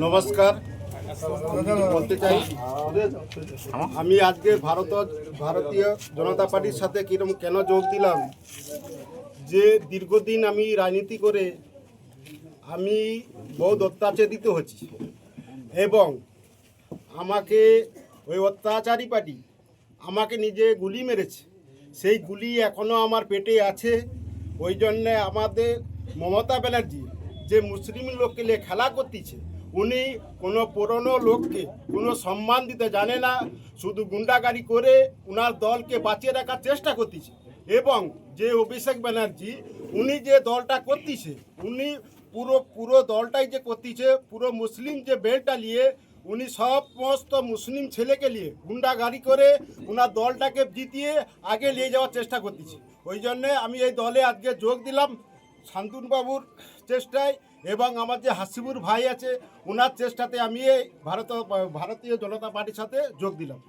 নমস্কার। বলতে চাই আমি আজকে ভারতীয় জনতা পার্টির সাথে কেন যোগ দিলাম, যে দীর্ঘদিন আমি রাজনীতি করে আমি বহুত অত্যাচারিত হচ্ছি এবং আমাকে ওই অত্যাচারী পার্টি আমাকে নিজে গুলি মেরেছে। সেই গুলি এখনও আমার পেটে আছে। ওই জন্যে আমাদের মমতা ব্যানার্জি যে মুসলিম লোককে নিয়ে খেলা করতেছে, উনি কোনো পুরনো লোককে কোনো সম্মান দিতে জানে না, শুধু গুন্ডাগাড়ি করে ওনার দলকে বাঁচিয়ে রাখার চেষ্টা করতেছে। এবং যে অভিষেক ব্যানার্জি উনি যে দলটা করতেছে, উনি পুরো দলটাই যে করতেছে, পুরো মুসলিম যে বেলটা নিয়ে উনি সমস্ত মুসলিম ছেলেকে নিয়ে গুন্ডাগাড়ি করে ওনার দলটাকে জিতিয়ে আগে নিয়ে যাওয়ার চেষ্টা করতেছে। ওই জন্যে আমি এই দলে আজকে যোগ দিলাম শান্তনুবাবুর চেষ্টায়, এবং আমার যে হাসিবুর ভাই আছে ওনার চেষ্টাতে আমি এই ভারতীয় জনতা পার্টির সাথে যোগ দিলাম।